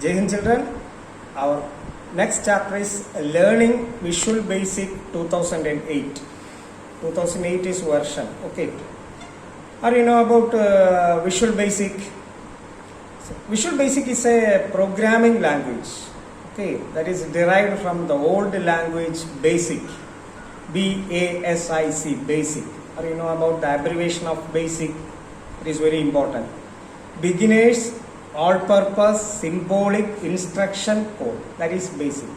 Jai Hind children, our next chapter is Learning Visual Basic 2008. 2008 is version. Okay. Are you know about Visual Basic? So, Visual Basic is a programming language. Okay, that is derived from the old language BASIC. B-A-S-I-C, BASIC. Are you know about the abbreviation of BASIC? It is very important. Beginners All-Purpose Symbolic Instruction Code. That is BASIC.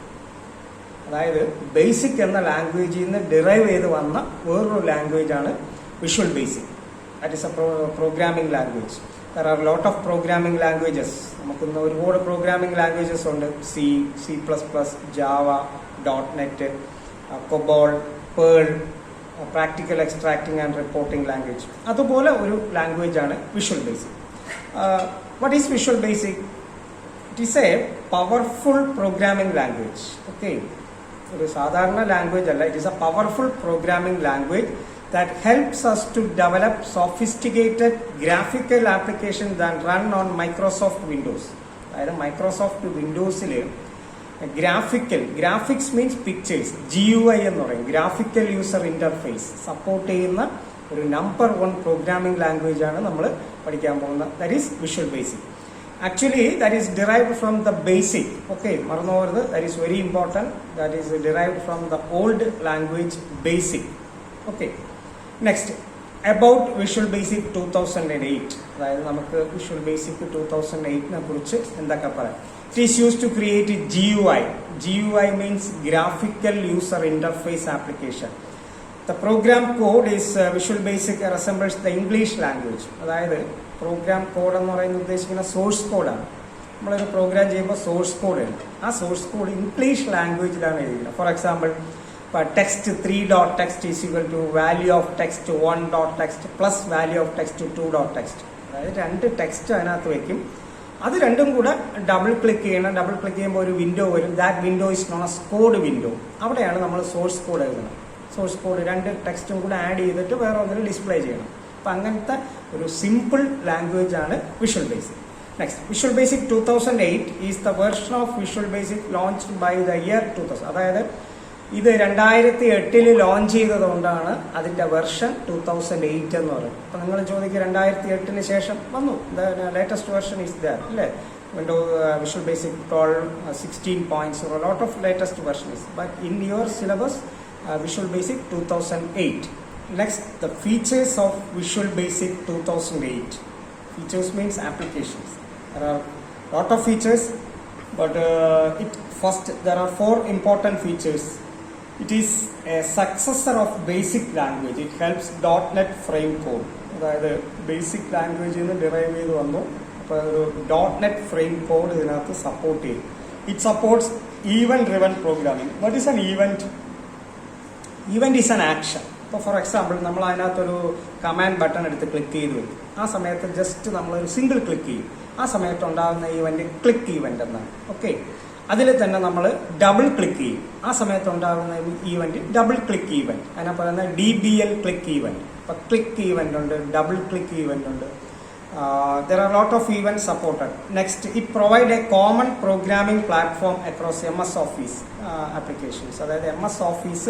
അതായത് BASIC എന്ന ലാംഗ്വേജിൽ നിന്ന് derive ചെയ്ത് വന്ന വേറൊരു ലാംഗ്വേജാണ് Visual Basic. That is a programming language. There are lot of programming languages. നമുക്കിന്ന് ഒരുപാട് പ്രോഗ്രാമിംഗ് ലാംഗ്വേജസ് ഉണ്ട്. C++, Java, .NET, COBOL, Perl, practical extracting and reporting language. അതുപോലെ ഒരു ലാംഗ്വേജാണ് Visual Basic. What is Visual Basic? It is a powerful programming language. Okay, ഒരു സാധാരണ language അല്ല. It is a powerful programming language that helps us to develop sophisticated graphical applications that run on Microsoft Windows. അതായത് Microsoft വിൻഡോസിൽ graphics means pictures, GUI എന്ന് പറയും, graphical user interface support ചെയ്യുന്ന ഒരു number 1 programming language ആണ് നമ്മൾ പഠിക്കാൻ പോകുന്നത്. That is visual basic. Actually that is derived from the basic. Okay, മറന്നു പോകരുത്. That is very important. That is derived from the old language basic. Okay, next about visual basic 2008. അതായത് നമുക്ക് visual basic 2008 കുറിച്ച് എന്തൊക്കെ പറയാം. It is use to create GUI. GUI means graphical user interface application. The program code is Visual Basic resembles the English language. അതായത് programme code എന്ന് പറയുന്നത് ഉദ്ദേശിക്കുന്ന source കോഡാണ്. നമ്മളൊരു പ്രോഗ്രാം ചെയ്യുമ്പോൾ സോഴ്സ് കോഡ് ഉണ്ട്. ആ സോഴ്സ് കോഡ് ഇംഗ്ലീഷ് ലാംഗ്വേജിലാണ് എഴുതുന്നത്. For example, text 3.text is equal to value of text 1.text plus value of text 2.text. അതായത് 2 ടെക്സ്റ്റ് അതിനകത്ത് വെക്കും. അത് രണ്ടും കൂടെ ഡബിൾ ക്ലിക്ക് ചെയ്യണം. ഡബിൾ ക്ലിക്ക് ചെയ്യുമ്പോൾ ഒരു വിൻഡോ വരും. That window is known as code window. അവിടെയാണ് നമ്മൾ സോഴ്സ് കോഡ് എഴുതുന്നത്. സോഴ്സ് കോഡ് 2 ടെക്സ്റ്റും കൂടെ ആഡ് ചെയ്തിട്ട് വേറെ ഒന്നിൽ ഡിസ്പ്ലേ ചെയ്യണം. അപ്പം അങ്ങനത്തെ ഒരു സിമ്പിൾ ലാംഗ്വേജ് ആണ് visual basic. Next, visual basic 2008 is the version of visual basic launched by the year 2000. അതായത് ഇത് 2008 ലോഞ്ച് ചെയ്തതുകൊണ്ടാണ് അതിൻ്റെ വെർഷൻ 2008 എന്ന് പറയുന്നത്. അപ്പം നിങ്ങൾ ചോദിക്കുക 2008 ശേഷം വന്നു, ലേറ്റസ്റ്റ് വെർഷൻ ഈസ് ദർ അല്ലേ? Visual Basic 12, 16.0, lot of latest versions. But in your syllabus, Visual Basic 2008. Next, the features of Visual Basic 2008. Features means applications. There are lot of features, but there are 4 important features. It is a successor of basic language. It helps .NET frame code. അതായത് basic ലാംഗ്വേജിൽ നിന്ന് derive ചെയ്ത് വന്നു. അപ്പോൾ ഒരു .NET frame code ഇതിനകത്ത് support ചെയ്യും. It supports event driven programming. What is an event? Event is an action. ഇപ്പോൾ ഫോർ എക്സാമ്പിൾ, നമ്മൾ അതിനകത്തൊരു കമാൻഡ് ബട്ടൺ എടുത്ത് ക്ലിക്ക് ചെയ്ത് വരും. ആ സമയത്ത് ജസ്റ്റ് നമ്മളൊരു സിംഗിൾ ക്ലിക്ക് ചെയ്യും. ആ സമയത്ത് ഉണ്ടാകുന്ന ഈവന്റ് ക്ലിക്ക് ഈവന്റ് എന്നാണ്. ഓക്കെ, അതിൽ തന്നെ നമ്മൾ ഡബിൾ ക്ലിക്ക് ചെയ്യും. ആ സമയത്ത് ഉണ്ടാകുന്ന ഈവന്റ് ഡബിൾ ക്ലിക്ക് ഈവന്റ്. അതിനെ പറയുന്ന DBL ക്ലിക്ക് ഈവന്റ്. ഇപ്പോൾ ക്ലിക്ക് ഈവന്റ് ഉണ്ട്, ഡബിൾ ക്ലിക്ക് ഈവന്റ് ഉണ്ട്. There are a lot of events supported. Next, it provide a common programming platform across MS Office applications. അതായത് MS Office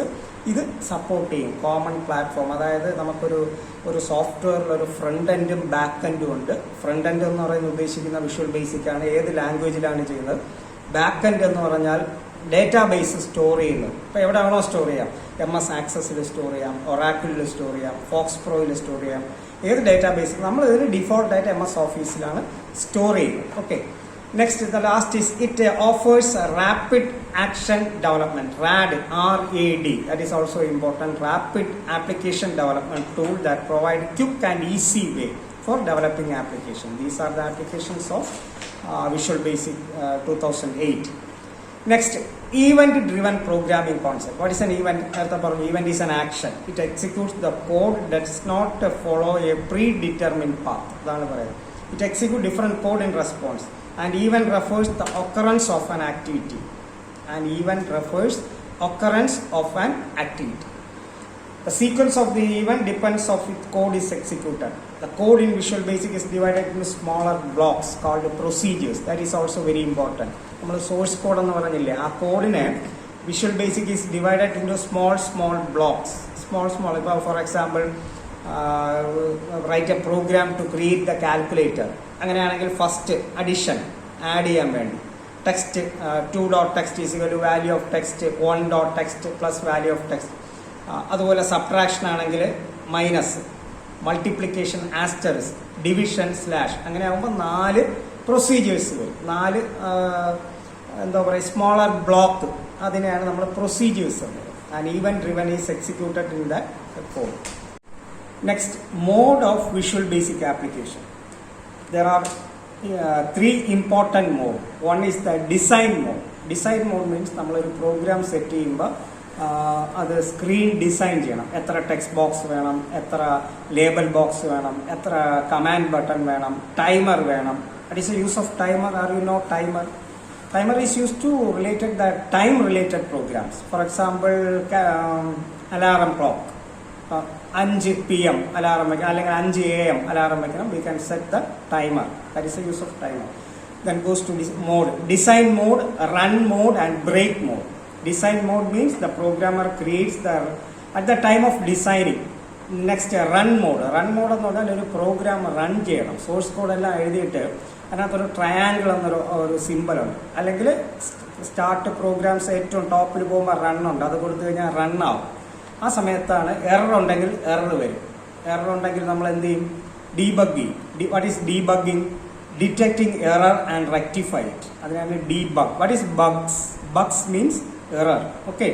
ഇത് support ചെയ്യും. Common platform, അതായത് നമുക്കൊരു സോഫ്റ്റ്വെയറിൽ ഒരു ഫ്രണ്ട് എൻഡും ബാക്ക് എൻഡും ഉണ്ട്. ഫ്രണ്ട് എൻഡ് എന്ന് പറയുന്നത് ഉദ്ദേശിക്കുന്ന വിഷ്വൽ ബേസിക് ആണ്. ഏത് ലാംഗ്വേജിലാണ് ചെയ്യുന്നത്. ബാക്ക് എൻഡ് എന്ന് പറഞ്ഞാൽ ഡേറ്റാ ബേസ് സ്റ്റോർ ചെയ്യുന്നത്. ഇപ്പോൾ എവിടെ വേണോ സ്റ്റോർ ചെയ്യാം. MS ആക്സസിൽ സ്റ്റോർ ചെയ്യാം, ഒറാക്കിളിൽ സ്റ്റോർ ചെയ്യാം, ഫോക്സ് പ്രോയിൽ സ്റ്റോർ ചെയ്യാം. ഏത് ഡേറ്റാ ബേസ് നമ്മൾ ഇതിന് ഡിഫോൾട്ടായിട്ട് MS ഓഫീസിലാണ് സ്റ്റോർ ചെയ്യുന്നത്. Okay, next, the last is it offers rapid action development, RAD. That is also important. Rapid application development tool that provide quick and easy way for developing application. These are the applications of Visual Basic 2008. Next, event-driven programming concept. What is an event? Event is an action. It executes the code that does not follow a predetermined path. It executes different code in response. And event refers the occurrence of an activity. The sequence of the event depends on if code is executed. The code in Visual Basic is divided into smaller blocks called procedures. That is also very important. നമ്മൾ source code എന്ന് പറഞ്ഞില്ലേ, ആ കോഡിനെ Visual Basic is divided into small blocks. Small ഇപ്പോൾ for example write a program to create the calculator. അങ്ങനെയാണെങ്കിൽ first addition add ചെയ്യാൻ വേണ്ടി text 2.text is equal to value of text 1.text plus value of text. അതുപോലെ subtraction ആണെങ്കിൽ minus, multiplication asterisk, division slash. അങ്ങനെ ആകുമ്പോൾ 4 procedures വരും. 4 എന്താ പറയുക സ്മോളർ ബ്ലോക്ക്, അതിനെയാണ് നമ്മൾ പ്രൊസീജിയേഴ്സ് പറയുന്നത്. And event driven is executed in the code. Next, mode of visual basic application. There are 3 important mode. One is the design mode. Design mode means നമ്മളൊരു programme set ചെയ്യുമ്പോൾ അത് screen design ചെയ്യണം. എത്ര text box വേണം, എത്ര label box വേണം, എത്ര command button വേണം, ടൈമർ വേണം. What is the use of timer? Are you know timer? Timer is used to related the time related programs. For example, alarm clock. 5 PM alarm അല്ലെങ്കിൽ 5 AM alarm വെക്കണം. We can set the timer. That is the use of timer. Then goes to this mode. Design mode, run mode and break mode. Design mode means the programmer creates the at the time of designing. Next, run mode. Run mode എന്ന് പറഞ്ഞാൽ ഒരു program run ചെയ്യണം. Source code എല്ലാം എഴുതിയിട്ട് അതിനകത്തൊരു triangle എന്നൊരു സിമ്പലുണ്ട്. അല്ലെങ്കിൽ start programmes ഏറ്റവും ടോപ്പിൽ പോകുമ്പോൾ റണ്ണുണ്ട്, അത് കൊടുത്തു കഴിഞ്ഞാൽ റണ്ണാവും. ആ സമയത്താണ് എറർ ഉണ്ടെങ്കിൽ എറർ വരും. എറർ ഉണ്ടെങ്കിൽ നമ്മൾ എന്ത് ചെയ്യും? ഡീബഗ് ചെയ്യും. What is debugging? Detecting error and rectify it. അതിനാണ് debug. What is bugs? Bugs means error. Okay,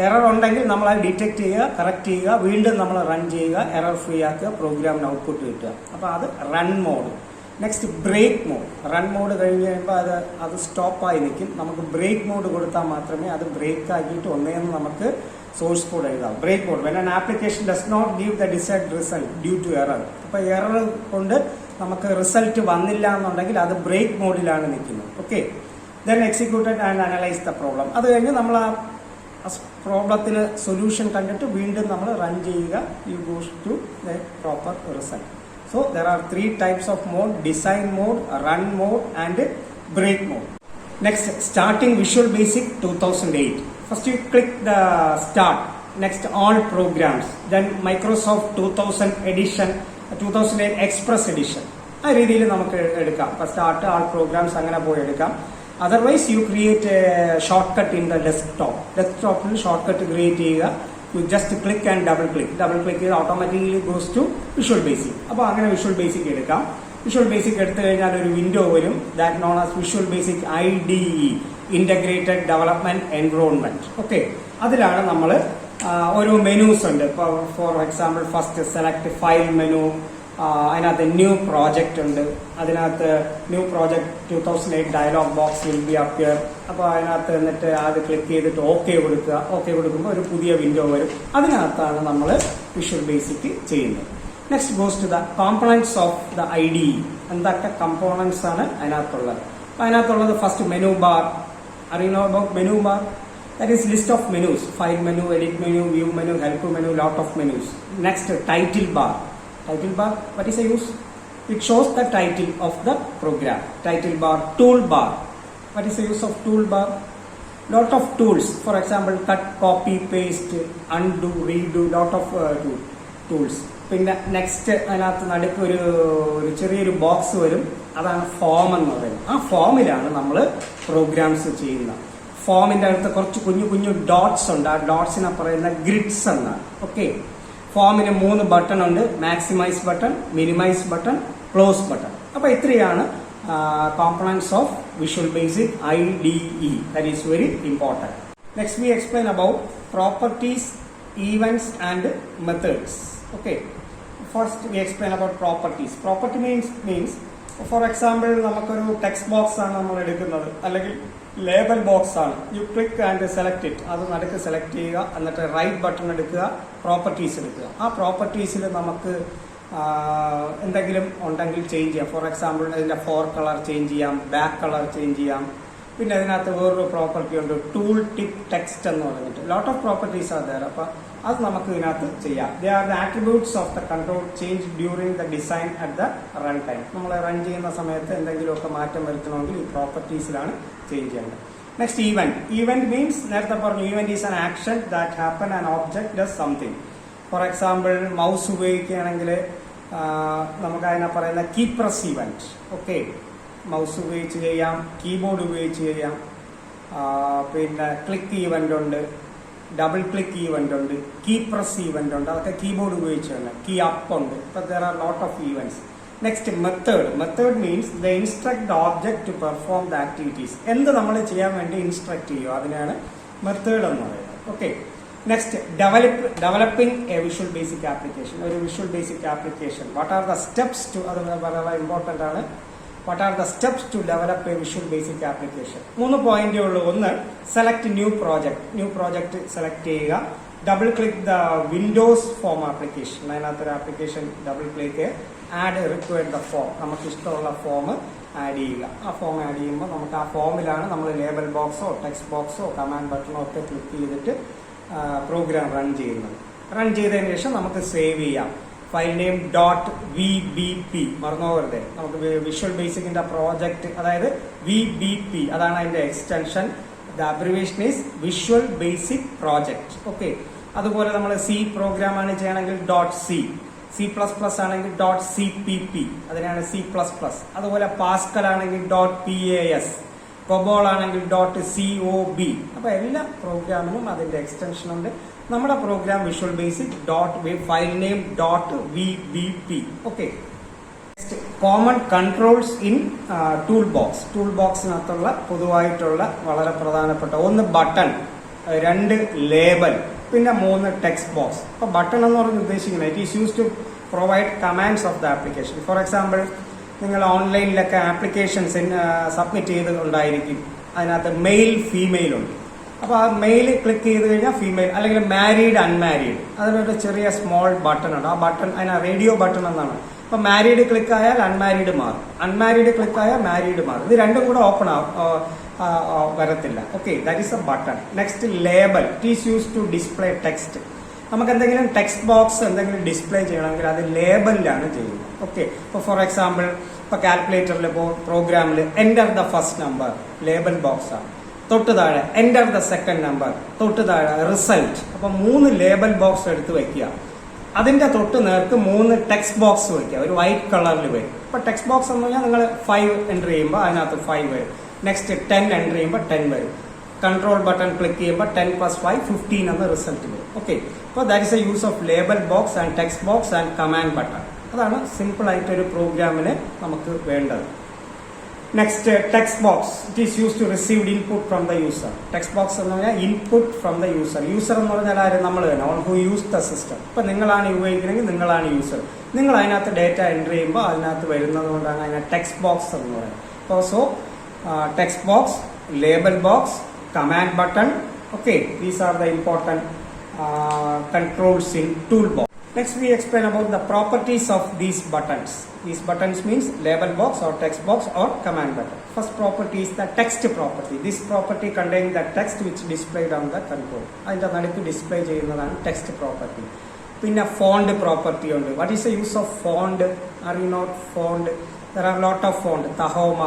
error ഉണ്ടെങ്കിൽ നമ്മൾ അത് ഡിറ്റക്ട് ചെയ്യുക, കറക്റ്റ് ചെയ്യുക, വീണ്ടും നമ്മൾ റൺ ചെയ്യുക, എറർ ഫ്രീ ആക്കുക, പ്രോഗ്രാമിന് ഔട്ട്പുട്ട് കിട്ടുക. അപ്പോൾ അത് run mode. Next, break mode. Run mode കഴിഞ്ഞ് കഴിയുമ്പോൾ അത് സ്റ്റോപ്പായി നിൽക്കും. നമുക്ക് ബ്രേക്ക് മോഡ് കൊടുത്താൽ മാത്രമേ അത് ബ്രേക്ക് ആക്കിയിട്ട് ഒന്നേന്ന് നമുക്ക് സോഴ്സ് കോഡ് എഴുതാം. Break mode when an application does not give the desired result due to error. അപ്പോൾ എറർ കൊണ്ട് നമുക്ക് റിസൾട്ട് വന്നില്ല എന്നുണ്ടെങ്കിൽ അത് ബ്രേക്ക് മോഡിലാണ് നിൽക്കുന്നത്. Okay, then executed and analyse the problem. അത് കഴിഞ്ഞ് നമ്മൾ ആ പ്രോബ്ലത്തിന് സൊല്യൂഷൻ കണ്ടിട്ട് വീണ്ടും നമ്മൾ റൺ ചെയ്യുക. You goes to the proper result. So there are 3 types of mode: design mode, run mode and break mode. Next, starting Visual Basic 2008. First you click the start. Next, all programs. Then Microsoft 2000 edition, 2008 Express edition. ആ രീതിയിൽ നമുക്ക് എടുക്കാം. Start ആൾ programmes അങ്ങനെ പോയി എടുക്കാം. Otherwise you create a shortcut in the desktop. ഡെസ്ക്ടോപ്പിൽ shortcut create ചെയ്യുക. You just click and double click ചെയ്ത് automatically goes to Visual Basic. അപ്പോൾ അങ്ങനെ Visual Basic എടുക്കാം. Visual Basic എടുത്തു കഴിഞ്ഞാൽ ഒരു വിൻഡോ വരും, that known as Visual Basic IDE, Integrated Development Environment. Okay, അതിലാണ് നമ്മൾ ഓരോ മെനൂസ് ഉണ്ട്. ഇപ്പോൾ for example first select file menu, അതിനകത്ത് ന്യൂ പ്രോജക്റ്റ് ഉണ്ട്. അതിനകത്ത് new project 2008 dialogue box will be appear. അപ്പോൾ അതിനകത്ത് എന്നിട്ട് അത് ക്ലിക്ക് ചെയ്തിട്ട് ഓക്കെ കൊടുക്കുക. ഓക്കെ കൊടുക്കുമ്പോൾ ഒരു പുതിയ വിൻഡോ വരും. അതിനകത്താണ് നമ്മൾ വിഷ്വൽ ബേസിക് ചെയ്യുന്നത്. Next goes to the components of the IDE. എന്തൊക്കെ കമ്പോണൻസ് ആണ് അതിനകത്തുള്ളത്? അപ്പോൾ അതിനകത്തുള്ളത് ഫസ്റ്റ് മെനു ബാർ. അറിയുന്നോ about menu bar? That is list of menus: file menu, edit menu, view menu, help menu, lot of menus. Next, title bar. Title bar, what is the use? It shows the title of the program. Title bar. Tool bar, what is the use of tool bar? Lot of tools. For example, cut, copy, paste, undo, redo, lot of tools. പിന്നെ next അതിനകത്ത് നടുക്ക് ഒരു ചെറിയൊരു box വരും. അതാണ് form എന്ന് പറയുന്നത്. ആ ഫോമിലാണ് നമ്മൾ പ്രോഗ്രാംസ് ചെയ്യുന്നത്. ഫോമിന്റെ അടുത്ത് കുറച്ച് കുഞ്ഞു ഡോട്ട്സ് ഉണ്ട്. ആ ഡോട്ട്സിനെ പറയുന്ന ഗ്രിഡ്സ് എന്നാണ്. ഓക്കെ, ഫോമിന് 3 ബട്ടൺ ഉണ്ട്: maximise button, minimise button, close button. അപ്പോൾ ഇത്രയാണ് components of visual basic IDE. That is very important. Next we explain about properties, events and methods. Okay, first we explain about properties. Property means for example നമുക്കൊരു text box ആണ് നമ്മൾ എടുക്കുന്നത്, അല്ലെങ്കിൽ label box ആണ്. You click and select it. അത് നടുക്ക് select ചെയ്യുക, എന്നിട്ട് റൈറ്റ് ബട്ടൺ എടുക്കുക, പ്രോപ്പർട്ടീസ് എടുക്കുക. ആ പ്രോപ്പർട്ടീസിൽ നമുക്ക് എന്തെങ്കിലും ഉണ്ടെങ്കിൽ ചേഞ്ച് ചെയ്യാം. ഫോർ എക്സാമ്പിൾ ഇതിൻ്റെ ഫോർ കളർ ചേഞ്ച് ചെയ്യാം, ബാക്ക് കളർ ചേഞ്ച് ചെയ്യാം, പിന്നെ അതിനകത്ത് വേറൊരു പ്രോപ്പർട്ടി ഉണ്ട്, ടൂൾ ടിപ്പ് ടെക്സ്റ്റ് എന്ന് പറഞ്ഞിട്ട് ലോട്ട് ഓഫ് പ്രോപ്പർട്ടീസ് ആണ് there. അപ്പൊ അത് നമുക്ക് ഇതിനകത്ത് ചെയ്യാം. They are the attributes of the control change during the design at the run time. നമ്മൾ റൺ ചെയ്യുന്ന സമയത്ത് എന്തെങ്കിലുമൊക്കെ മാറ്റം വരുത്തണമെങ്കിൽ ഈ പ്രോപ്പർട്ടീസിലാണ് ചേഞ്ച് ചെയ്യേണ്ടത്. Next event. ഈവന്റ് മീൻസ് നേരത്തെ പറഞ്ഞു, event is an action that happen an object does something. For example mouse ഉപയോഗിക്കുകയാണെങ്കിൽ നമുക്ക് അതിനെ പറയുന്ന key press event. Okay, mouse ഉപയോഗിച്ച് ചെയ്യാം, കീബോർഡ് ഉപയോഗിച്ച് ചെയ്യാം, പിന്നെ ക്ലിക്ക് ഈവന്റ് ഉണ്ട്, ഡബിൾ ക്ലിക്ക് ഈവന്റ് ഉണ്ട്, കീ പ്രസ് ഈവന്റ് ഉണ്ട്, അതൊക്കെ കീബോർഡ് ഉപയോഗിച്ച് തന്നെ. കീ അപ്പ് ഉണ്ട്. ഇപ്പൊ there are lot of events. Next method. Method means the instruct the object to perform the activities. എന്ത് നമ്മൾ ചെയ്യാൻ വേണ്ടി ഇൻസ്ട്രക്ട് ചെയ്യുമോ അതിനാണ് മെത്തേഡ് എന്ന് പറയുന്നത്. Okay. Next developing a visual basic application. ഒരു Visual basic application what are the steps to, അത് വളരെ ഇമ്പോർട്ടന്റ് ആണ്. What are the steps to develop a visual basic application? 3 പോയിന്റേ ഉള്ളൂ. ഒന്ന്, select new project. New project select ചെയ്യുക. Double click the Windows form application. അതിനകത്തൊരു application double click, add required the form. നമുക്ക് ഇഷ്ടമുള്ള ഫോം ആഡ് ചെയ്യുക. ആ form add ചെയ്യുമ്പോൾ നമുക്ക് ആ ഫോമിലാണ് നമ്മൾ ലേബൽ ബോക്സോ ടെക്സ്റ്റ് ബോക്സോ കമാൻഡ് ബട്ടണോ ഒക്കെ ക്ലിക്ക് ചെയ്തിട്ട് പ്രോഗ്രാം റൺ ചെയ്യുന്നത്. റൺ ചെയ്തതിന് ശേഷം നമുക്ക് സേവ് ചെയ്യാം. File name .vbp മറന്നുപോകരുത്. നമുക്ക് വിഷ്വൽ ബേസിക്കിന്റെ പ്രോജക്റ്റ്, അതായത് VBP, അതാണ് അതിന്റെ extension. The abbreviation is visual basic project. Okay. അതുപോലെ നമ്മൾ C പ്രോഗ്രാം ആണ് ചെയ്യണമെങ്കിൽ .C++ ആണെങ്കിൽ .cpp, അതിനാണ് C++. അതുപോലെ പാസ്കൽ ആണെങ്കിൽ .pas, കൊബോൾ ആണെങ്കിൽ .cob. അപ്പൊ എല്ലാ പ്രോഗ്രാമിനും അതിന്റെ എക്സ്റ്റൻഷൻ ഉണ്ട്. നമ്മുടെ program Visual Basic file name .vbp. Okay. Common controls in tool box. Tool ബോക്സിനകത്തുള്ള പൊതുവായിട്ടുള്ള വളരെ പ്രധാനപ്പെട്ട 1 ബട്ടൺ, 2 ലേബൽ, പിന്നെ 3 ടെക്സ്റ്റ് ബോക്സ്. അപ്പൊ ബട്ടൺ എന്ന് പറഞ്ഞ് ഉദ്ദേശിക്കുന്നത് it is use to provide commands of the application. For example, നിങ്ങൾ ഓൺലൈനിലൊക്കെ ആപ്ലിക്കേഷൻസ് സബ്മിറ്റ് ചെയ്തിട്ടുണ്ടായിരിക്കും. അതിനകത്ത് മെയിൽ ഫീമെയിൽ ഉണ്ട്. അപ്പൊ ആ മെയിൽ ക്ലിക്ക് ചെയ്ത് കഴിഞ്ഞാൽ ഫീമെയിൽ, അല്ലെങ്കിൽ മാരീഡ് അൺമാരീഡ്, അതിനൊരു ചെറിയ സ്മോൾ ബട്ടൺ ഉണ്ട്. ആ ബട്ടൺ അതിന് റേഡിയോ ബട്ടൺ എന്നാണ്. അപ്പൊ മാരീഡ് ക്ലിക്ക് ആയാൽ അൺമാരീഡ് മാറും, അൺമാരീഡ് ക്ലിക്ക് ആയാൽ മാരീഡ് മാറും. ഇത് രണ്ടും കൂടെ ഓപ്പൺ വരത്തില്ല. Okay, that is a button. Next label. It is use to display text. നമുക്ക് എന്തെങ്കിലും ടെക്സ്റ്റ് ബോക്സ് എന്തെങ്കിലും ഡിസ്പ്ലേ ചെയ്യണമെങ്കിൽ അത് ലേബലിലാണ് ചെയ്യുന്നത്. ഓക്കെ. ഇപ്പോൾ ഫോർ എക്സാമ്പിൾ, ഇപ്പൊ കാൽക്കുലേറ്ററിൽ പ്രോഗ്രാമിൽ enter the first number label box ആണ്. തൊട്ട് താഴെ എൻ്റർ ദ സെക്കൻഡ് നമ്പർ, തൊട്ട് താഴെ റിസൾട്ട്. അപ്പൊ 3 ലേബൽ ബോക്സ് എടുത്ത് വെക്കുക. അതിന്റെ തൊട്ട് നേർക്ക് 3 ടെക്സ്റ്റ് ബോക്സ് വെക്കുക, ഒരു വൈറ്റ് കളറിൽ വരും. ഇപ്പൊ ടെക്സ്റ്റ് ബോക്സ് എന്ന് പറഞ്ഞാൽ നിങ്ങൾ 5 എൻ്റർ ചെയ്യുമ്പോൾ അതിനകത്ത് 5 വരും. നെക്സ്റ്റ് 10 എൻ്റർ ചെയ്യുമ്പോൾ 10 വരും. കൺട്രോൾ ബട്ടൺ ക്ലിക്ക് ചെയ്യുമ്പോൾ 10 + 5 15 എന്ന റിസൾട്ട് വരും. ഓക്കെ. അപ്പോൾ that is a use of label box and text box and command button. അതാണ് സിമ്പിൾ ആയിട്ട് ഒരു പ്രോഗ്രാമിന് നമുക്ക് വേണ്ടത്. Next, text box. It is use to received input from the user. Text box എന്ന് പറഞ്ഞാൽ input from the user. User എന്ന് പറഞ്ഞാൽ ആരും നമ്മൾ തന്നെ, one who use the system. ഇപ്പൊ നിങ്ങളാണ് ഉപയോഗിക്കണമെങ്കിൽ നിങ്ങളാണ് യൂസർ. നിങ്ങൾ അതിനകത്ത് ഡേറ്റ എൻ്റർ ചെയ്യുമ്പോൾ അതിനകത്ത് വരുന്നത് കൊണ്ടാണ് അതിനെ ടെക്സ്റ്റ് ബോക്സ് എന്ന് പറയുന്നത്. അപ്പോൾ so text box, label box, command button. Okay, these are the important controls in toolbox. Next we explain about the properties of these buttons. These buttons means label box or text box or command button. First property is the text property. This property contains the text which displayed on the control. അതിന്റെ നടുക്ക് display ചെയ്യുന്നതാണ് text property. പിന്നെ font property ഉണ്ട്. What is the use of font? Are you not font? There are lot of font. Tahoma,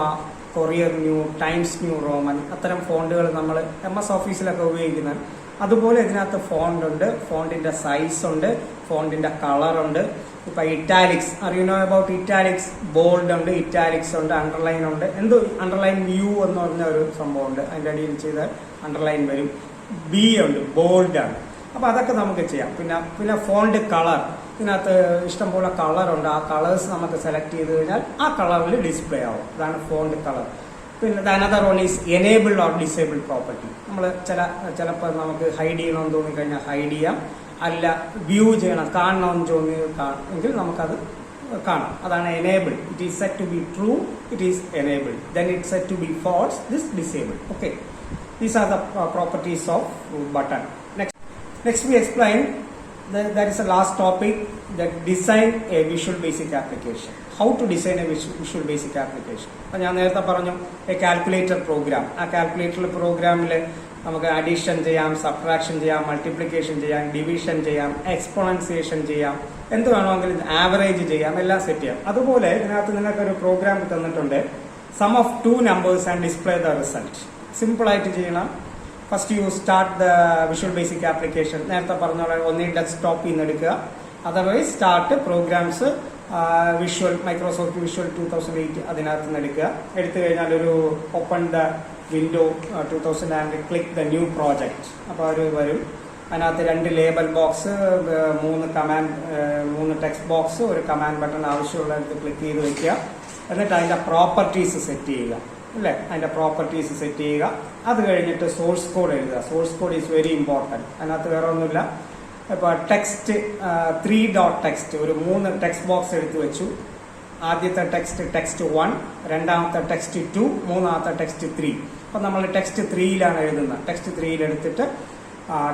Courier New, Times New Roman, അത്തരം ഫോണ്ടുകൾ നമ്മൾ MS ഓഫീസിലൊക്കെ ഉപയോഗിക്കുന്നത്. അതുപോലെ ഇതിനകത്ത് ഫോണ്ട് ഉണ്ട്, ഫോണ്ടിന്റെ സൈസ് ഉണ്ട്, ഫോണ്ടിന്റെ കളർ ഉണ്ട്. ഇപ്പൊ ഇറ്റാലിക്സ്, അറിയണോ അബൌട്ട് ഇറ്റാലിക്സ്? ബോൾഡ് ഉണ്ട്, ഇറ്റാലിക്സ് ഉണ്ട്, അണ്ടർലൈൻ ഉണ്ട്. എന്തോ അണ്ടർലൈൻ വ്യൂ എന്ന് പറഞ്ഞ ഒരു സംഭവം ഉണ്ട്. അതിന്റെ അടിയിൽ ചെയ്താൽ അണ്ടർലൈൻ വരും. ബി ഉണ്ട്, ബോൾഡ് ആണ്. അപ്പൊ അതൊക്കെ നമുക്ക് ചെയ്യാം. പിന്നെ ഫോണ്ട് കളർ, ഇതിനകത്ത് ഇഷ്ടംപോലെ കളറുണ്ട്. ആ കളേഴ്സ് നമുക്ക് സെലക്ട് ചെയ്ത് കഴിഞ്ഞാൽ ആ കളറിൽ ഡിസ്പ്ലേ ആവും. അതാണ് ഫോണ്ട് കളർ. പിന്നെ another one is enabled or disabled property. നമ്മൾ ചിലപ്പോൾ നമുക്ക് ഹൈഡ് ചെയ്യണമെന്ന് തോന്നിക്കഴിഞ്ഞാൽ ഹൈഡ് ചെയ്യാം, അല്ല വ്യൂ ചെയ്യണം, കാണണമെന്ന് തോന്നിയെങ്കിൽ നമുക്കത് കാണാം. അതാണ് enable. It is set to be true, it is enabled. Then it set to be false, this disabled. Okay, these are the properties of button. Next we explain that is the last topic, that design a visual basic application. How to design a visual basic application. അപ്പം ഞാൻ നേരത്തെ പറഞ്ഞു a calculator program. ആ calculator പ്രോഗ്രാമിൽ നമുക്ക് addition ചെയ്യാം, subtraction ചെയ്യാം, multiplication ചെയ്യാം, ഡിവിഷൻ ചെയ്യാം, എക്സ്പോണൻസിയേഷൻ ചെയ്യാം, എന്ത് വേണമെങ്കിലും ആവറേജ് ചെയ്യാം, എല്ലാം സെറ്റ് ചെയ്യാം. അതുപോലെ ഇതിനകത്ത് നിങ്ങൾക്കൊരു പ്രോഗ്രാം തന്നിട്ടുണ്ട്, sum of 2 numbers and display the result. സിമ്പിളായിട്ട് ചെയ്യണം. First you start the visual basic application. നേരത്തെ പറഞ്ഞ പോലെ ഒന്നീ ഡെസ്ക്ടോപ്പിൽ നിന്ന് എടുക്കുക, otherwise start programs visual Microsoft visual 2008 അതിനകത്ത് നിന്ന് എടുക്കുക. എടുത്തു കഴിഞ്ഞാൽ ഒരു open the window 2000 and click the new project. അപ്പോൾ ഒരു വരും. അതിനകത്ത് 2 ലേബൽ ബോക്സ്, 3 ടെക്സ്റ്റ് ബോക്സ്, ഒരു കമാൻഡ് ബട്ടൺ ആവശ്യമുള്ളത് ക്ലിക്ക് ചെയ്ത് വെക്കുക. എന്നിട്ട് അതിൻ്റെ പ്രോപ്പർട്ടീസ് സെറ്റ് ചെയ്യുക, അല്ലേ? അതിൻ്റെ പ്രോപ്പർട്ടീസ് സെറ്റ് ചെയ്യുക. അത് കഴിഞ്ഞിട്ട് സോഴ്സ് കോഡ് എഴുതുക. Source code is very important. അതിനകത്ത് വേറെ ഒന്നുമില്ല. ഇപ്പോൾ ടെക്സ്റ്റ് 3 ഡോട്ട് ടെക്സ്റ്റ് ഒരു 3 ടെക്സ്റ്റ് ബോക്സ് എടുത്തു വെച്ചു. ആദ്യത്തെ ടെക്സ്റ്റ് 1, രണ്ടാമത്തെ ടെക്സ്റ്റ് 2, മൂന്നാമത്തെ ടെക്സ്റ്റ് 3. അപ്പം നമ്മൾ ടെക്സ്റ്റ് 3യിലാണ് എഴുതുന്നത്. ടെക്സ്റ്റ് 3യിൽ എടുത്തിട്ട്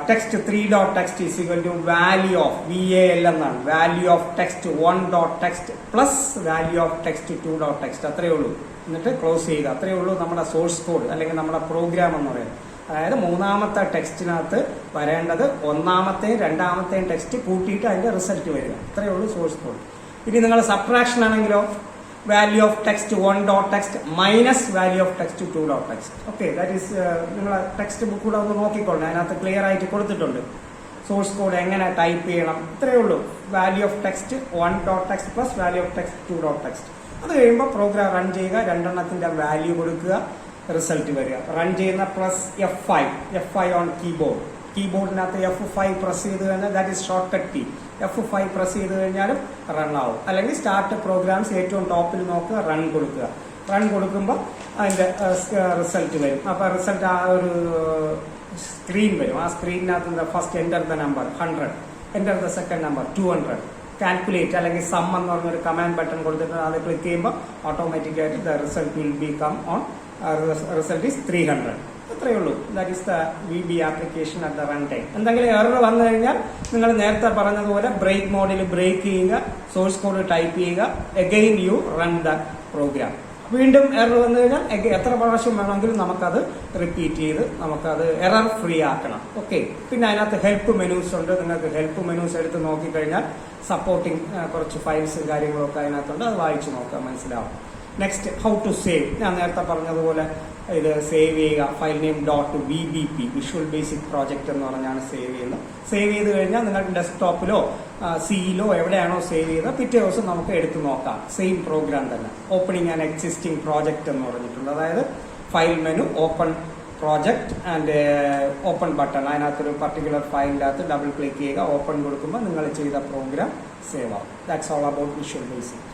text 3 dot text is equal to value of VAL എന്നാണ്. Value of text 1 dot text plus value of text 2 dot text. അത്രയേ ഉള്ളൂ. എന്നിട്ട് ക്ലോസ് ചെയ്യുക. അത്രയേ ഉള്ളൂ നമ്മുടെ സോഴ്സ് കോഡ് അല്ലെങ്കിൽ നമ്മുടെ പ്രോഗ്രാം എന്ന് പറയുന്നത്. അതായത് മൂന്നാമത്തെ ടെക്സ്റ്റിനകത്ത് വരേണ്ടത് ഒന്നാമത്തെയും രണ്ടാമത്തെയും ടെക്സ്റ്റ് കൂട്ടിയിട്ട് അതിന്റെ റിസൾട്ട് വരിക. അത്രയേ ഉള്ളൂ സോഴ്സ് കോഡ്. ഇനി നിങ്ങൾ സബ്ട്രാക്ഷൻ ആണെങ്കിലോ value of text 1 dot text minus value of text 2 dot text. Okay, that is നിങ്ങൾ ടെക്സ്റ്റ് ബുക്ക് കൂടെ ഒന്ന് നോക്കിക്കോളൂ. അതിനകത്ത് ക്ലിയർ ആയിട്ട് കൊടുത്തിട്ടുണ്ട് സോഴ്സ് കോഡ് എങ്ങനെ ടൈപ്പ് ചെയ്യണം. ഇത്രയേ ഉള്ളൂ. Value of text 1 dot text plus value of text 2 dot text. അത് കഴിയുമ്പോൾ പ്രോഗ്രാം റൺ ചെയ്യുക, രണ്ടെണ്ണത്തിന്റെ വാല്യൂ കൊടുക്കുക, റിസൾട്ട് വരിക. റൺ ചെയ്യുന്ന പ്ലസ് F5 ഓൺ കീബോർഡ്. കീബോർഡിനകത്ത് F5 പ്രസ് ചെയ്ത് കഴിഞ്ഞാൽ that is short cut key. F5 press ചെയ്ത് കഴിഞ്ഞാലും റൺ ആവും. അല്ലെങ്കിൽ സ്റ്റാർട്ട് പ്രോഗ്രാംസ് ഏറ്റവും ടോപ്പിൽ നോക്കുക, റൺ കൊടുക്കുക. റൺ കൊടുക്കുമ്പോൾ അതിന്റെ റിസൾട്ട് വരും. അപ്പൊ റിസൾട്ട് ആ ഒരു സ്ക്രീൻ വരും. ആ സ്ക്രീനിനകത്ത് first enter the number 100, enter the second number 200. Calculate അല്ലെങ്കിൽ സം എന്ന് പറഞ്ഞൊരു കമാൻഡ് ബട്ടൺ കൊടുത്തിട്ട് അത് ക്ലിക്ക് ചെയ്യുമ്പോൾ ഓട്ടോമാറ്റിക്കായിട്ട് the result will be come on result is 300. അത്രയേ ഉള്ളൂ. That is the VB application at the run time. എന്തെങ്കിലും എറർ വന്നു കഴിഞ്ഞാൽ നിങ്ങൾ നേരത്തെ പറഞ്ഞതുപോലെ ബ്രേക്ക് മോഡിൽ ബ്രേക്ക് ചെയ്യുക, സോഴ്സ് കോഡ് ടൈപ്പ് ചെയ്യുക, again you run the program. വീണ്ടും എറർ വന്നു കഴിഞ്ഞാൽ എത്ര പ്രാവശ്യം വേണമെങ്കിലും നമുക്കത് റിപ്പീറ്റ് ചെയ്ത് നമുക്കത് എറർ ഫ്രീ ആക്കണം. ഓക്കെ. പിന്നെ അതിനകത്ത് ഹെൽപ്പ് മെനൂസ് ഉണ്ട്. നിങ്ങൾക്ക് ഹെൽപ്പ് മെനൂസ് എടുത്ത് നോക്കിക്കഴിഞ്ഞാൽ സപ്പോർട്ടിങ് കുറച്ച് ഫയൽസ് കാര്യങ്ങളൊക്കെ അതിനകത്തുണ്ട്. അത് വായിച്ചു നോക്കാം, മനസ്സിലാവും. Next, how to save. ഞാൻ നേരത്തെ പറഞ്ഞതുപോലെ ഇത് സേവ് ചെയ്യുക. File name .vbp visual basic project എന്ന് പറഞ്ഞാണ് സേവ് ചെയ്യുന്നത്. സേവ് ചെയ്ത് കഴിഞ്ഞാൽ നിങ്ങൾക്ക് ഡെസ്ക്ടോപ്പിലോ സിയിലോ എവിടെയാണോ സേവ് ചെയ്തത് പിറ്റേ ദിവസം നമുക്ക് എടുത്ത് നോക്കാം. സെയിം പ്രോഗ്രാം തന്നെ. ഓപ്പണിംഗ് ആൻഡ് എക്സിസ്റ്റിംഗ് പ്രോജക്റ്റ് എന്ന് പറഞ്ഞിട്ടുണ്ട്. അതായത് file menu, open project and open button. അതിനകത്തൊരു പർട്ടിക്കുലർ ഫയലിൻ്റെ അകത്ത് ഡബിൾ ക്ലിക്ക് ചെയ്യുക. ഓപ്പൺ കൊടുക്കുമ്പോൾ നിങ്ങൾ ചെയ്ത പ്രോഗ്രാം സേവ് ആവും. That's all about visual basic.